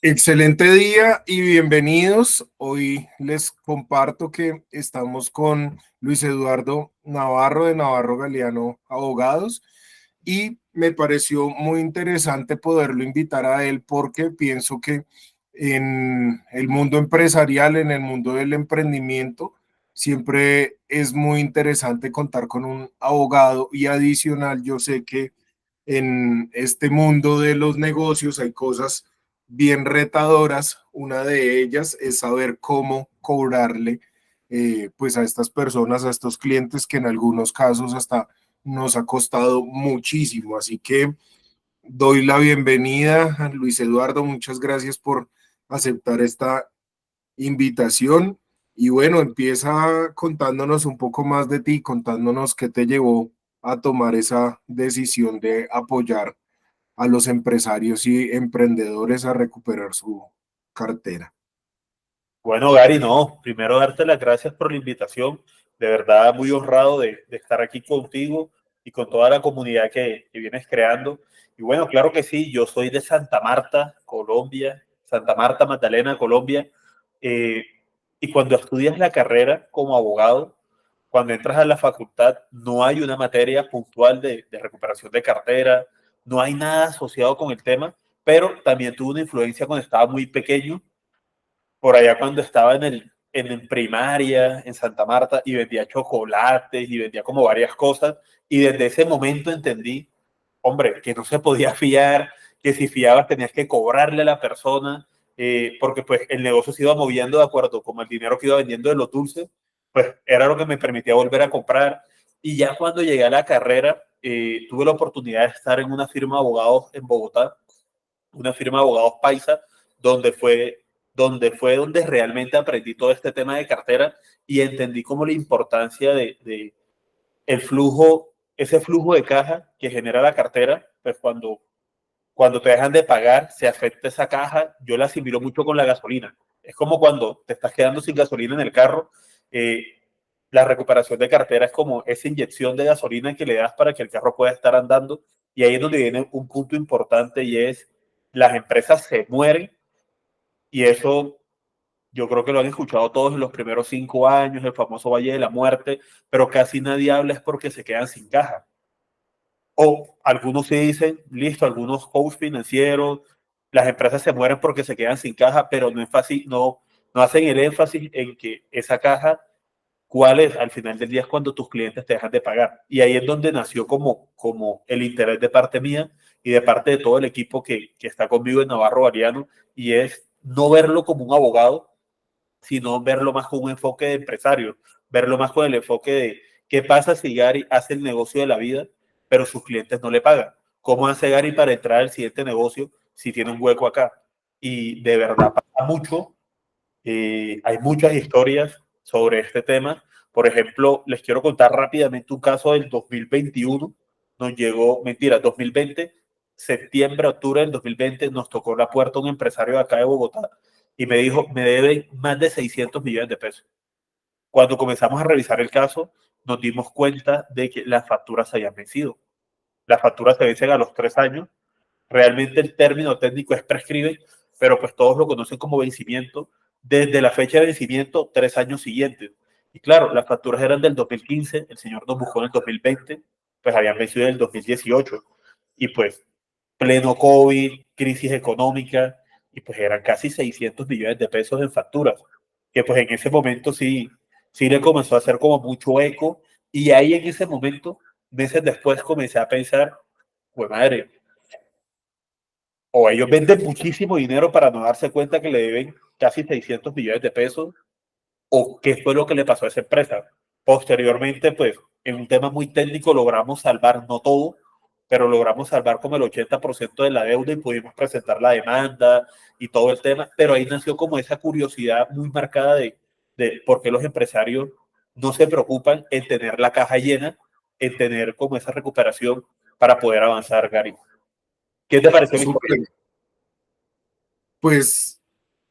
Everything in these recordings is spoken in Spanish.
Excelente día y bienvenidos. Hoy les comparto que estamos con Luis Eduardo Navarro de Navarro Galeano Abogados y me pareció muy interesante poderlo invitar a él porque pienso que en el mundo empresarial, en el mundo del emprendimiento, siempre es muy interesante contar con un abogado y adicional, yo sé que en este mundo de los negocios hay cosas bien retadoras. Una de ellas es saber cómo cobrarle pues a estas personas, a estos clientes que en algunos casos hasta nos ha costado muchísimo. Así que doy la bienvenida a Luis Eduardo. Muchas gracias por aceptar esta invitación. Y bueno, empieza contándonos un poco más de ti, contándonos qué te llevó a tomar esa decisión de apoyar a los empresarios y emprendedores a recuperar su cartera. Bueno, Gary, no, primero darte las gracias por la invitación. De verdad, muy honrado de estar aquí contigo y con toda la comunidad que vienes creando. Y bueno, claro que sí, yo soy de Santa Marta, Colombia, Santa Marta, Magdalena, Colombia. Eh, y cuando estudias la carrera como abogado, cuando entras a la facultad, no hay una materia puntual de recuperación de cartera, no hay nada asociado con el tema, pero también tuve una influencia cuando estaba muy pequeño por allá cuando estaba en primaria, en Santa Marta, y vendía chocolates y vendía como varias cosas. Y desde ese momento entendí, hombre, que no se podía fiar, que si fiabas tenías que cobrarle a la persona, porque pues el negocio se iba moviendo de acuerdo como el dinero que iba vendiendo de los dulces, pues era lo que me permitía volver a comprar. Y ya cuando llegué a la carrera, tuve la oportunidad de estar en una firma de abogados en Bogotá, una firma de abogados paisa, donde donde realmente aprendí todo este tema de cartera y entendí como la importancia de el flujo, ese flujo de caja que genera la cartera, pues cuando te dejan de pagar, se afecta esa caja. Yo la asimilo mucho con la gasolina. Es como cuando te estás quedando sin gasolina en el carro. eh, la recuperación de cartera es como esa inyección de gasolina que le das para que el carro pueda estar andando. Y ahí es donde viene un punto importante y es las empresas se mueren y eso yo creo que lo han escuchado todos en los primeros 5 años, el famoso Valle de la Muerte, pero casi nadie habla es porque se quedan sin caja. O algunos sí dicen, listo, algunos coach financieros, las empresas se mueren porque se quedan sin caja, pero no es fácil, no hacen el énfasis en que esa caja, cuál es al final del día es cuando tus clientes te dejan de pagar. Y ahí es donde nació como el interés de parte mía y de parte de todo el equipo que está conmigo en Navarro Variano, y es no verlo como un abogado, sino verlo más con un enfoque de empresario, verlo más con el enfoque de qué pasa si Gary hace el negocio de la vida, pero sus clientes no le pagan. ¿Cómo hace Gary para entrar al siguiente negocio si tiene un hueco acá? Y de verdad pasa mucho. Hay muchas historias sobre este tema. Por ejemplo, les quiero contar rápidamente un caso del 2021. Nos llegó, mentira, 2020, septiembre, octubre del 2020, nos tocó la puerta un empresario de acá de Bogotá y me dijo, me deben más de 600 millones de pesos. Cuando comenzamos a revisar el caso, nos dimos cuenta de que las facturas se habían vencido. Las facturas se vencen a los 3 años. Realmente el término técnico es prescribe, pero pues todos lo conocen como vencimiento. Desde la fecha de vencimiento, 3 años siguientes. Y claro, las facturas eran del 2015, el señor nos buscó en el 2020, pues habían vencido en el 2018. Y pues pleno COVID, crisis económica, y pues eran casi 600 millones de pesos en facturas, que pues en ese momento sí le comenzó a hacer como mucho eco, y ahí en ese momento, meses después, comencé a pensar, pues madre, o ellos venden muchísimo dinero para no darse cuenta que le deben casi 600 millones de pesos, o qué fue lo que le pasó a esa empresa. Posteriormente, pues, en un tema muy técnico logramos salvar, no todo, pero logramos salvar como el 80% de la deuda y pudimos presentar la demanda y todo el tema, pero ahí nació como esa curiosidad muy marcada de por qué los empresarios no se preocupan en tener la caja llena, en tener como esa recuperación para poder avanzar, Gary. ¿Qué te pareció mi historia? Súper, pues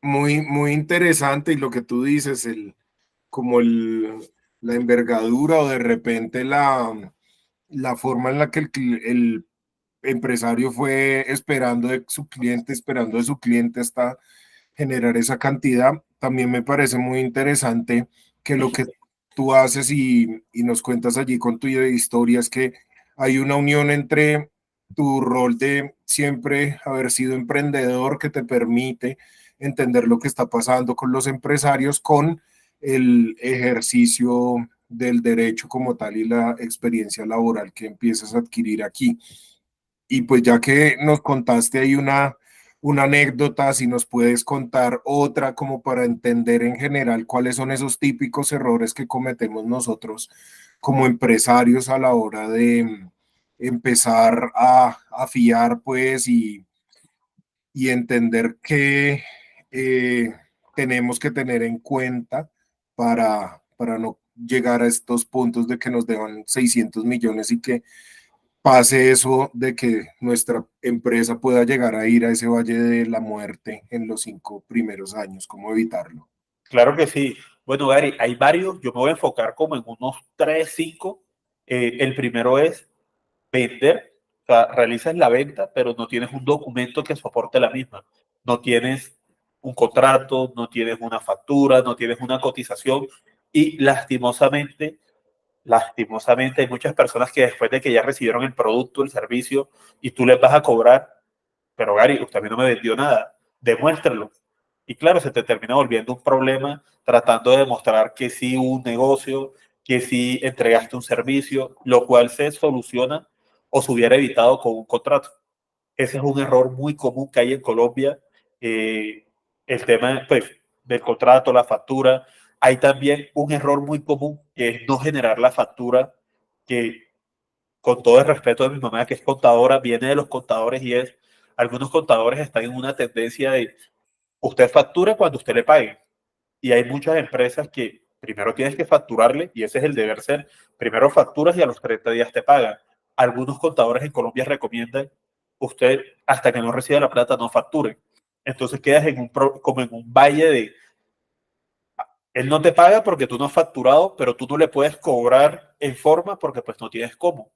muy interesante y lo que tú dices, como la envergadura o de repente la forma en la que el empresario fue esperando de su cliente hasta generar esa cantidad. También me parece muy interesante que lo que tú haces y nos cuentas allí con tu historia es que hay una unión entre tu rol de siempre haber sido emprendedor que te permite entender lo que está pasando con los empresarios, con el ejercicio del derecho como tal y la experiencia laboral que empiezas a adquirir aquí. Y pues ya que nos contaste ahí una anécdota, si nos puedes contar otra como para entender en general cuáles son esos típicos errores que cometemos nosotros como empresarios a la hora de empezar a fiar pues y entender que tenemos que tener en cuenta para no llegar a estos puntos de que nos deban 600 millones y que pase eso de que nuestra empresa pueda llegar a ir a ese valle de la muerte en los 5 primeros años. ¿Cómo evitarlo? Claro que sí. Bueno, Gary, hay varios. Yo me voy a enfocar como en unos 3, 5. El primero es vender. O sea, realizas la venta, pero no tienes un documento que soporte la misma. No tienes un contrato, no tienes una factura, no tienes una cotización. Y lastimosamente hay muchas personas que después de que ya recibieron el producto, el servicio, y tú les vas a cobrar, pero Gary, usted a mí no me vendió nada, demuéstrelo. Y claro, se te termina volviendo un problema tratando de demostrar que sí hubo un negocio, que sí entregaste un servicio, lo cual se soluciona o se hubiera evitado con un contrato. Ese es un error muy común que hay en Colombia. eh, el tema pues, del contrato, la factura. Hay también un error muy común que es no generar la factura, que con todo el respeto de mi mamá, que es contadora, viene de los contadores y es, algunos contadores están en una tendencia de, usted factura cuando usted le pague. Y hay muchas empresas que primero tienes que facturarle, y ese es el deber ser, primero facturas y a los 30 días te pagan. Algunos contadores en Colombia recomiendan, usted hasta que no reciba la plata no facture. Entonces quedas en como en un valle de, él no te paga porque tú no has facturado, pero tú no le puedes cobrar en forma porque pues no tienes cómo.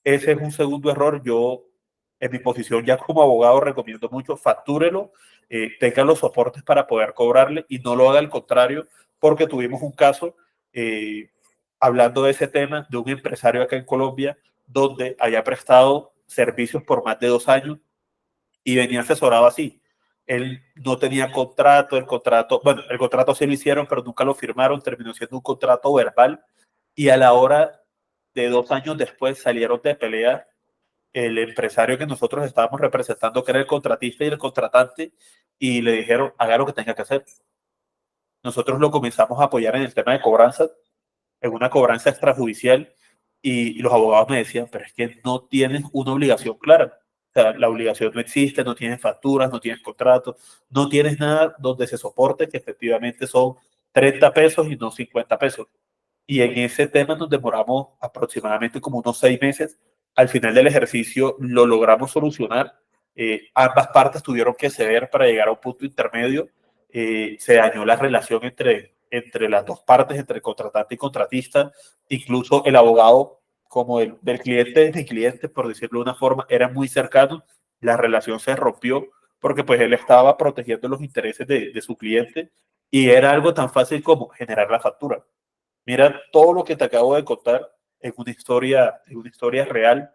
Ese es un segundo error. Yo, en mi posición ya como abogado, recomiendo mucho, factúrelo, tenga los soportes para poder cobrarle y no lo haga al contrario, porque tuvimos un caso, eh, hablando de ese tema, de un empresario acá en Colombia, donde había prestado servicios por más de 2 años y venía asesorado así. Él no tenía contrato, bueno, el contrato sí lo hicieron, pero nunca lo firmaron, terminó siendo un contrato verbal y a la hora de 2 años después salieron de pelea el empresario que nosotros estábamos representando, que era el contratista y el contratante, y le dijeron, haga lo que tenga que hacer. Nosotros lo comenzamos a apoyar en el tema de cobranza, en una cobranza extrajudicial, y los abogados me decían, pero es que no tienes una obligación clara. O sea, la obligación no existe, no tienes facturas, no tienes contratos, no tienes nada donde se soporte que efectivamente son 30 pesos y no 50 pesos. Y en ese tema nos demoramos aproximadamente como unos 6 meses. Al final del ejercicio lo logramos solucionar. Ambas partes tuvieron que ceder para llegar a un punto intermedio. Se dañó la relación entre las dos partes, entre contratante y contratista. Incluso el abogado, como del cliente de mi cliente, por decirlo de una forma, era muy cercano. La relación se rompió porque pues él estaba protegiendo los intereses de su cliente y era algo tan fácil como generar la factura. Mira todo lo que te acabo de contar en una historia real.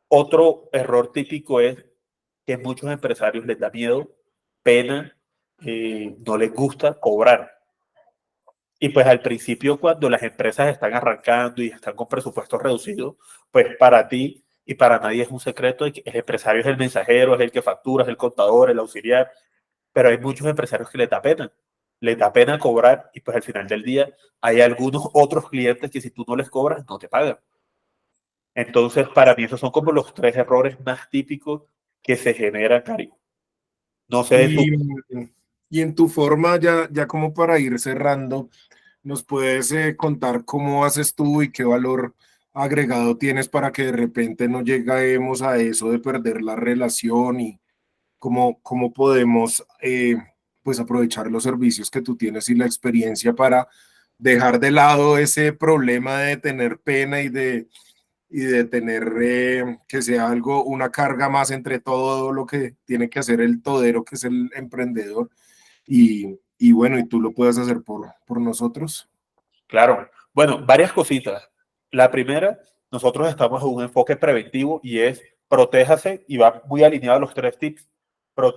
Otro error típico es que a muchos empresarios les da miedo, pena, no les gusta cobrar. Y pues al principio, cuando las empresas están arrancando y están con presupuestos reducidos, pues para ti y para nadie es un secreto de que el empresario es el mensajero, es el que factura, es el contador, el auxiliar, pero hay muchos empresarios que les da pena cobrar y pues al final del día hay algunos otros clientes que si tú no les cobras no te pagan. Entonces, para mí esos son como los 3 errores más típicos que se generan, Cari. No sé de tú. Y, y en tu forma, ya como para ir cerrando, ¿nos puedes contar cómo haces tú y qué valor agregado tienes para que de repente no lleguemos a eso de perder la relación y cómo podemos pues aprovechar los servicios que tú tienes y la experiencia para dejar de lado ese problema de tener pena y de y de tener que sea algo, una carga más entre todo lo que tiene que hacer el todero, que es el emprendedor, y bueno, y tú lo puedas hacer por nosotros. Claro. Bueno, varias cositas. La primera, nosotros estamos en un enfoque preventivo y es protéjase y va muy alineado a los tres tips,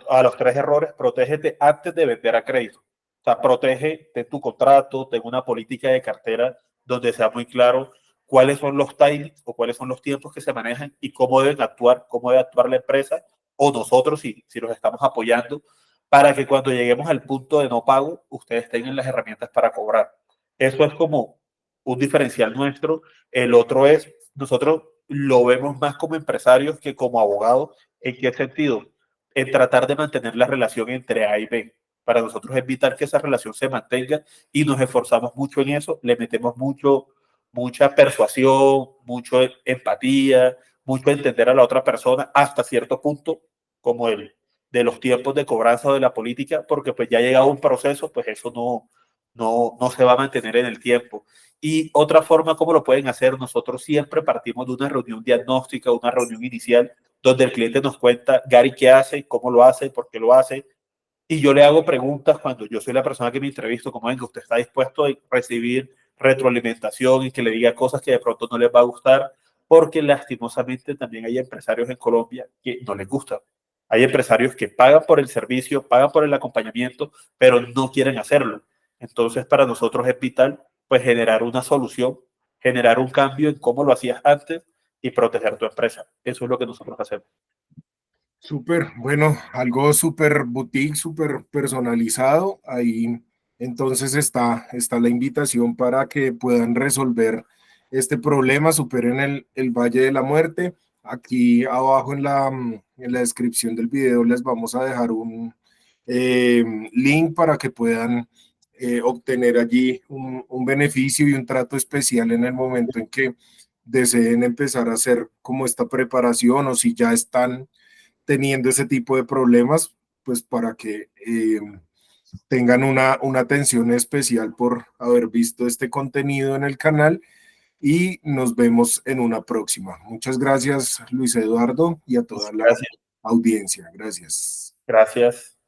a los tres errores. Protégete antes de vender a crédito. O sea, protege de tu contrato, ten una política de cartera donde sea muy claro cuáles son los timings o cuáles son los tiempos que se manejan y cómo deben actuar, cómo debe actuar la empresa o nosotros si los estamos apoyando para que cuando lleguemos al punto de no pago, ustedes tengan las herramientas para cobrar. Eso es como un diferencial nuestro. El otro es, nosotros lo vemos más como empresarios que como abogados. ¿En qué sentido? En tratar de mantener la relación entre A y B. Para nosotros es vital que esa relación se mantenga y nos esforzamos mucho en eso. Le metemos mucha persuasión, mucho empatía, mucho entender a la otra persona hasta cierto punto, como el de los tiempos de cobranza o de la política, porque pues ya ha llegado un proceso, pues eso no se va a mantener en el tiempo. Y otra forma como lo pueden hacer, nosotros siempre partimos de una reunión diagnóstica, una reunión inicial, donde el cliente nos cuenta, Gary, ¿qué hace? ¿Cómo lo hace? ¿Por qué lo hace? Y yo le hago preguntas cuando yo soy la persona que me entrevisto, como venga, usted está dispuesto a recibir retroalimentación y que le diga cosas que de pronto no les va a gustar, porque lastimosamente también hay empresarios en Colombia que no les gusta. Hay empresarios que pagan por el servicio, pagan por el acompañamiento, pero no quieren hacerlo. Entonces, para nosotros es vital pues generar una solución, generar un cambio en cómo lo hacías antes y proteger tu empresa. Eso es lo que nosotros hacemos. Súper, bueno, algo súper boutique, súper personalizado. Ahí entonces está la invitación para que puedan resolver este problema, superen el Valle de la Muerte. Aquí abajo en la descripción del video les vamos a dejar un eh, link para que puedan obtener allí un beneficio y un trato especial en el momento en que deseen empezar a hacer como esta preparación o si ya están teniendo ese tipo de problemas, pues para que tengan una atención especial por haber visto este contenido en el canal y nos vemos en una próxima. Muchas gracias, Luis Eduardo, y a toda la Gracias. audiencia. Gracias. Gracias.